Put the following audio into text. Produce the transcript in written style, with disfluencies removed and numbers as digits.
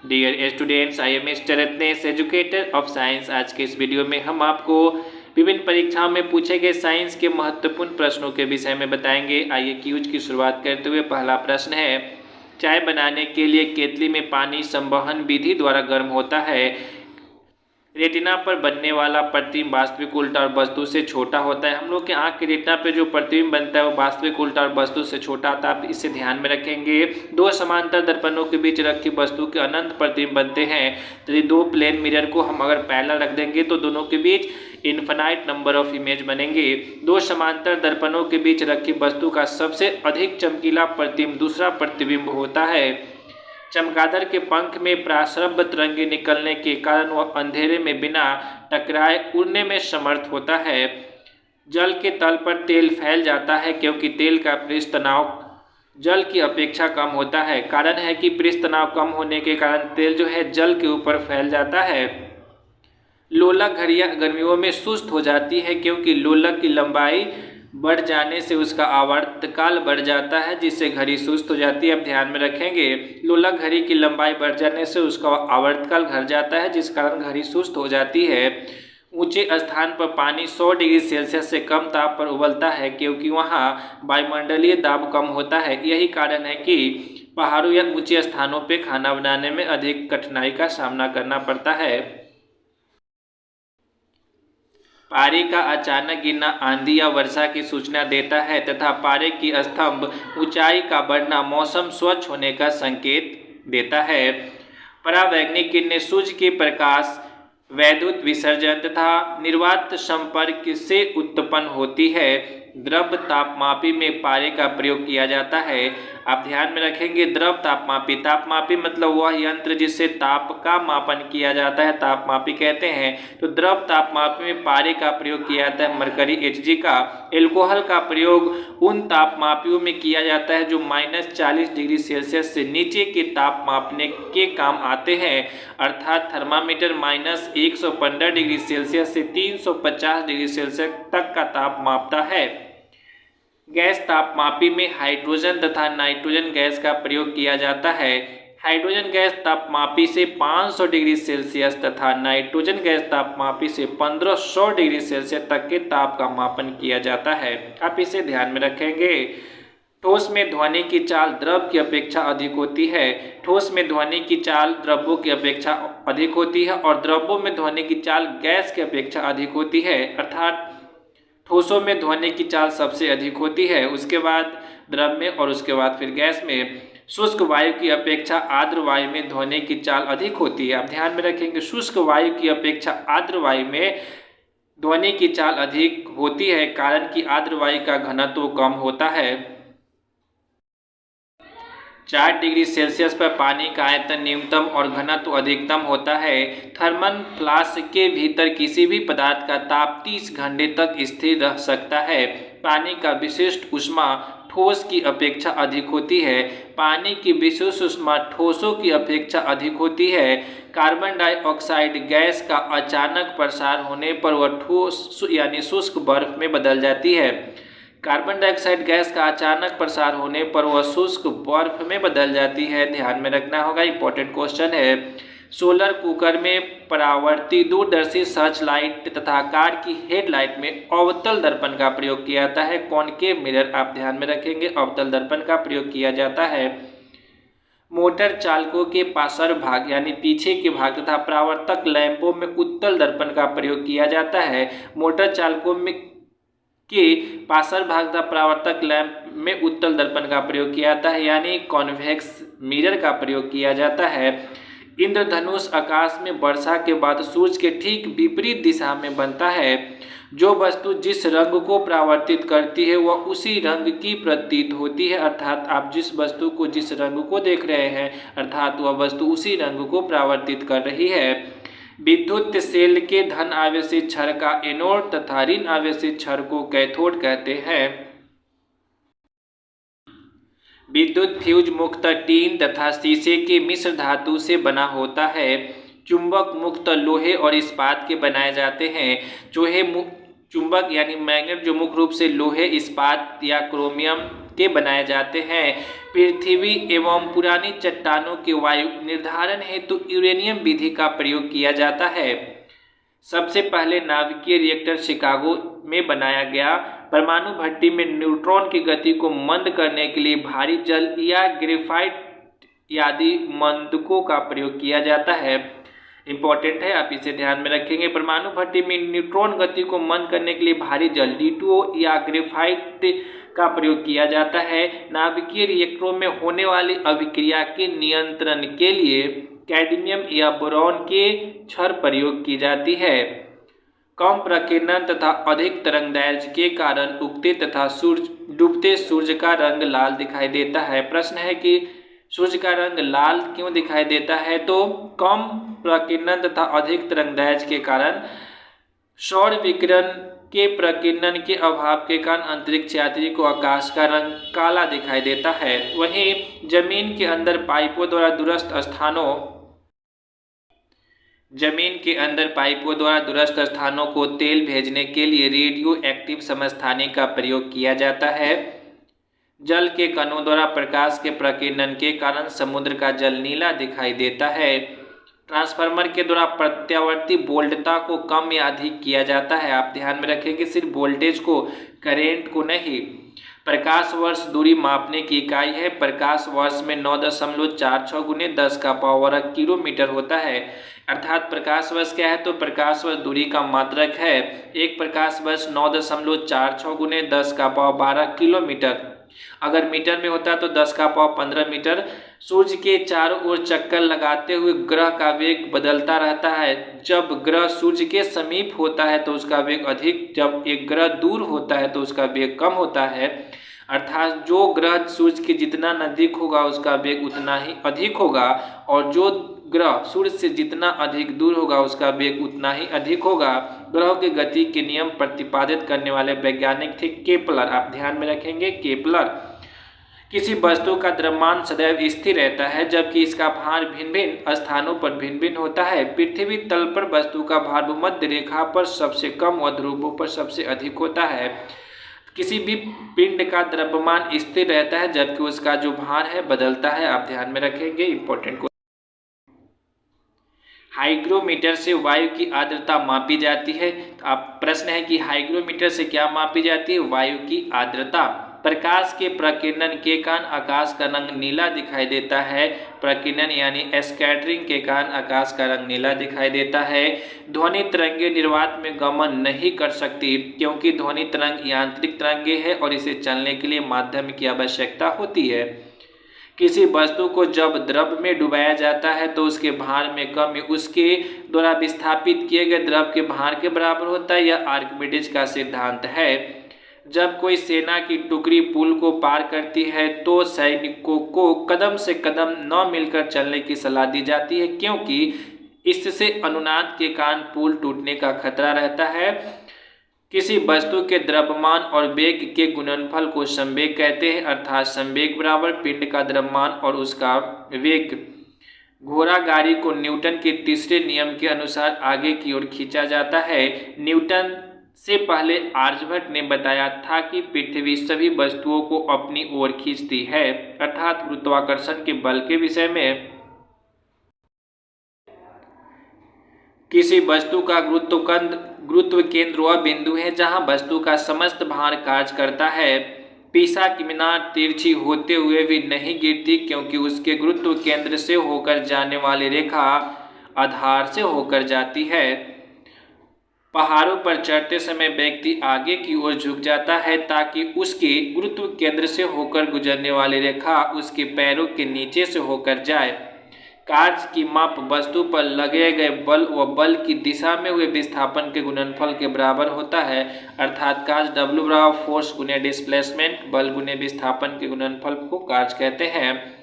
Dear students, I am mister Ratnesh, educator of science. आज के इस वीडियो में हम आपको विभिन्न परीक्षाओं में पूछे गए साइंस के महत्वपूर्ण प्रश्नों के विषय में बताएंगे। आइए क्यूज की शुरुआत करते हुए पहला प्रश्न है, चाय बनाने के लिए केतली में पानी संवहन विधि द्वारा गर्म होता है। रेटिना पर बनने वाला प्रतिबिंब वास्तविक उल्टा और वस्तु से छोटा होता है। हम लोग के आंख के रेटिना पे जो प्रतिबिंब बनता है वो वास्तविक उल्टा और वस्तु से छोटा आता है। आप इसे ध्यान में रखेंगे। दो समांतर दर्पणों के बीच रखी वस्तु के अनंत प्रतिबिंब बनते हैं। यदि दो प्लेन मिरर को हम अगर पैरेलल रख देंगे तो दोनों के बीच इन्फिनाइट नंबर ऑफ इमेज बनेंगे। दो समांतर दर्पणों के बीच रखी वस्तु का सबसे अधिक चमकीला प्रतिबिंब दूसरा प्रतिबिंब होता है। चमगादड़ के पंख में प्रासरब्य तरंगे निकलने के कारण वह अंधेरे में बिना टकराए उड़ने में समर्थ होता है। जल के तल पर तेल फैल जाता है क्योंकि तेल का पृष्ठ तनाव जल की अपेक्षा कम होता है। कारण है कि पृष्ठ तनाव कम होने के कारण तेल जो है जल के ऊपर फैल जाता है। लोलक घड़ियां गर्मियों में सुस्त हो जाती है क्योंकि लोलक की लंबाई बढ़ जाने से उसका आवर्तकाल बढ़ जाता है, जिससे घड़ी सुस्त हो जाती है। अब ध्यान में रखेंगे, लोलक घड़ी की लंबाई बढ़ जाने से उसका आवर्तकाल घट जाता है, जिस कारण घड़ी सुस्त हो जाती है। ऊंचे स्थान पर पानी 100 डिग्री सेल्सियस से कम ताप पर उबलता है क्योंकि वहां वायुमंडलीय दाब कम होता है। यही कारण है कि पहाड़ों या ऊंचे स्थानों पर खाना बनाने में अधिक कठिनाई का सामना करना पड़ता है। पारे का अचानक गिरना आंधी या वर्षा की सूचना देता है तथा पारे की स्तंभ ऊंचाई का बढ़ना मौसम स्वच्छ होने का संकेत देता है। परावैंगनिक किरणें सूर्य के प्रकाश, वैद्युत विसर्जन तथा निर्वात संपर्क से उत्पन्न होती है। द्रव तापमापी में पारे का प्रयोग किया जाता है। आप ध्यान में रखेंगे, द्रव तापमापी, तापमापी मतलब वह यंत्र जिससे ताप का मापन किया जाता है, तापमापी कहते हैं। तो द्रव तापमापी में पारे का प्रयोग किया जाता है मरकरी Hg का। एल्कोहल का प्रयोग उन तापमापियों में किया जाता है जो -40 डिग्री सेल्सियस से नीचे के ताप मापने के काम आते हैं, अर्थात थर्मामीटर -115 डिग्री सेल्सियस से 350 डिग्री सेल्सियस तक का ताप मापता है। गैस तापमापी में हाइड्रोजन तथा नाइट्रोजन गैस का प्रयोग किया जाता है। हाइड्रोजन गैस तापमापी से 500 डिग्री सेल्सियस तथा नाइट्रोजन गैस तापमापी से 1500 डिग्री सेल्सियस तक के ताप का मापन किया जाता है। आप इसे ध्यान में रखेंगे। ठोस में ध्वनि की चाल द्रव की अपेक्षा अधिक होती है। ठोस में ध्वनि की चाल द्रव्यों की अपेक्षा अधिक होती है और द्रव्यों में ध्वनि की चाल गैस की अपेक्षा अधिक होती है, अर्थात ठोसों में ध्वनि की चाल सबसे अधिक होती है, उसके बाद द्रव में और उसके बाद फिर गैस में। शुष्क वायु की अपेक्षा आर्द्र वायु में ध्वनि की चाल अधिक होती है। आप ध्यान में रखेंगे, शुष्क वायु की अपेक्षा आर्द्र वायु में ध्वनि की चाल अधिक होती है, कारण कि आर्द्र वायु का घनत्व कम होता है। 4 डिग्री सेल्सियस पर पानी का आयतन न्यूनतम और घनत्व अधिकतम होता है। थर्मल फ्लास्क के भीतर किसी भी पदार्थ का ताप 30 घंटे तक स्थिर रह सकता है। पानी का विशिष्ट ऊष्मा ठोस की अपेक्षा अधिक होती है। पानी की विशिष्ट ऊष्मा ठोसों की अपेक्षा अधिक होती है। कार्बन डाइऑक्साइड गैस का अचानक प्रसार होने पर वह ठोस यानी शुष्क बर्फ में बदल जाती है। कार्बन डाइऑक्साइड गैस का अचानक प्रसार होने पर वह शुष्क बर्फ में बदल जाती है। ध्यान में रखना होगा, इंपॉर्टेंट क्वेश्चन है। सोलर कुकर में परावर्ती दूरदर्शी सर्च लाइट तथा कार की हेडलाइट में अवतल दर्पण का प्रयोग किया जाता है। कॉनकेव मिरर, आप ध्यान में रखेंगे, अवतल दर्पण का प्रयोग किया जाता है। मोटर चालकों के पार्श्व भाग यानी पीछे के भाग तथा परावर्तक लैंपों में उत्तल दर्पण का प्रयोग किया जाता है। मोटर चालकों में के पार्श्व भाग तथा परावर्तक लैंप में उत्तल दर्पण का प्रयोग किया जाता है, यानी कॉन्वेक्स मिरर का प्रयोग किया जाता है। इंद्रधनुष आकाश में वर्षा के बाद सूर्य के ठीक विपरीत दिशा में बनता है। जो वस्तु जिस रंग को परावर्तित करती है वह उसी रंग की प्रतीत होती है, अर्थात आप जिस वस्तु को जिस रंग को देख रहे हैं अर्थात वह वस्तु उसी रंग को परावर्तित कर रही है। विद्युत सेल के धन आवेशित छड़ का एनोड तथा ऋण आवेशित छड़ को कैथोड कहते हैं। विद्युत फ्यूज मुख्यतः टीन तथा शीशे के मिश्र धातु से बना होता है। चुंबक मुख्यतः लोहे और इस्पात के बनाए जाते हैं। चुंबक यानी मैग्नेट जो मुख्य रूप से लोहे, इस्पात या क्रोमियम के बनाए जाते हैं। पृथ्वी एवं पुरानी चट्टानों के वायु निर्धारण हेतु यूरेनियम विधि का प्रयोग किया जाता है। सबसे पहले नाभिकीय रिएक्टर शिकागो में बनाया गया। परमाणु भट्टी में न्यूट्रॉन की गति को मंद करने के लिए भारी जल या ग्रेफाइट आदि मंदकों का प्रयोग किया जाता है। इंपॉर्टेंट है, आप इसे ध्यान में रखेंगे। परमाणु भट्टी में न्यूट्रॉन गति को मंद करने के लिए भारी जल D2O या ग्रेफाइट का प्रयोग किया जाता है। नाभिकीय रिएक्टरों में होने वाली अभिक्रिया के नियंत्रण के लिए कैडमियम या बोरॉन के क्षार प्रयोग की जाती है। कम प्रकीर्णन तथा अधिक तरंगदैर्घ्य के कारण उगते तथा डूबते सूर्य का रंग लाल दिखाई देता है। प्रश्न है कि सूर्य का रंग लाल क्यों दिखाई देता है? तो कम प्रकीर्णन तथा अधिक तरंगदैर्घ्य के कारण सौर विकिरण के प्रकीर्णन के अभाव के कारण अंतरिक्ष यात्री को आकाश का रंग काला दिखाई देता है। वहीं जमीन के अंदर पाइपों द्वारा दूरस्थ स्थानों को तेल भेजने के लिए रेडियो एक्टिव समस्थानिक का प्रयोग किया जाता है। जल के कणों द्वारा प्रकाश के प्रकीर्णन के कारण समुद्र का जल नीला दिखाई देता है। ट्रांसफार्मर के द्वारा प्रत्यावर्ती वोल्टता को कम या अधिक किया जाता है। आप ध्यान में रखेंगे, सिर्फ वोल्टेज को, करेंट को नहीं। प्रकाश वर्ष दूरी मापने की इकाई है। प्रकाश वर्ष में 9.46 गुने 10 का पावर किलोमीटर होता है। अर्थात प्रकाश वर्ष क्या है? तो प्रकाश वर्ष दूरी का मात्रक है। एक प्रकाश वर्ष 9.46 गुने 10 का पावर 12 किलोमीटर। अगर मीटर में होता है तो 10 का पावर 15 मीटर। सूर्य के चारों ओर चक्कर लगाते हुए ग्रह का वेग बदलता रहता है। जब ग्रह सूर्य के समीप होता है तो उसका वेग अधिक, जब एक ग्रह दूर होता है तो उसका वेग कम होता है। अर्थात जो ग्रह सूर्य के जितना नजदीक होगा उसका वेग उतना ही अधिक होगा, और जो ग्रह सूर्य से जितना अधिक दूर होगा उसका वेग उतना ही अधिक होगा। ग्रहों की गति के नियम प्रतिपादित करने वाले वैज्ञानिक थे केपलर। आप ध्यान में रखेंगे, केपलर। किसी वस्तु का द्रव्यमान सदैव स्थिर रहता है जबकि इसका भार भिन्न भिन्न स्थानों पर भिन्न भिन्न होता है। पृथ्वी तल पर वस्तु का भार भूमध्य रेखा पर सबसे कम व ध्रुवों पर सबसे अधिक होता है। किसी भी पिंड का द्रव्यमान स्थिर रहता है जबकि उसका जो भार है बदलता है। आप ध्यान में रखेंगे, इंपॉर्टेंट। हाइग्रोमीटर से वायु की आर्द्रता मापी जाती है। अब प्रश्न है कि हाइग्रोमीटर से क्या मापी जाती है? वायु की आर्द्रता। प्रकाश के प्रकीर्णन के कारण आकाश का रंग नीला दिखाई देता है। प्रकीर्णन यानी स्कैटरिंग के कारण आकाश का रंग नीला दिखाई देता है। ध्वनि तरंगे निर्वात में गमन नहीं कर सकती क्योंकि ध्वनि तरंग यांत्रिक तरंगे है और इसे चलने के लिए माध्यम की आवश्यकता होती है। किसी वस्तु को जब द्रव में डुबाया जाता है तो उसके भार में कमी उसके द्वारा विस्थापित किए गए द्रव के भार के बराबर होता है। यह आर्किमिडीज का सिद्धांत है। जब कोई सेना की टुकड़ी पुल को पार करती है तो सैनिकों को कदम से कदम न मिलकर चलने की सलाह दी जाती है क्योंकि इससे अनुनाद के कारण पुल टूटने का खतरा रहता है। किसी वस्तु के द्रव्यमान और वेग के गुणनफल को संवेग कहते हैं, अर्थात संवेग बराबर पिंड का द्रव्यमान और उसका वेग। घोड़ा गाड़ी को न्यूटन के तीसरे नियम के अनुसार आगे की ओर खींचा जाता है। न्यूटन से पहले आर्यभट्ट ने बताया था कि पृथ्वी सभी वस्तुओं को अपनी ओर खींचती है, अर्थात गुरुत्वाकर्षण के बल के विषय में। किसी वस्तु का गुरुत्व केंद्र वह बिंदु है जहां वस्तु का समस्त भार कार्य करता है। पीसा की मीनार तिरछी होते हुए भी नहीं गिरती क्योंकि उसके गुरुत्व केंद्र से होकर जाने वाली रेखा आधार से होकर जाती है। पहाड़ों पर चढ़ते समय व्यक्ति आगे की ओर झुक जाता है ताकि उसके गुरुत्व केंद्र से होकर गुजरने वाली रेखा उसके पैरों के नीचे से होकर जाए। कार्य की माप वस्तु पर लगे गए बल व बल की दिशा में हुए विस्थापन के गुणनफल के बराबर होता है, अर्थात कार्य W बराबर फोर्स गुने डिस्प्लेसमेंट, बल गुने विस्थापन के गुणनफल को कार्य कहते हैं।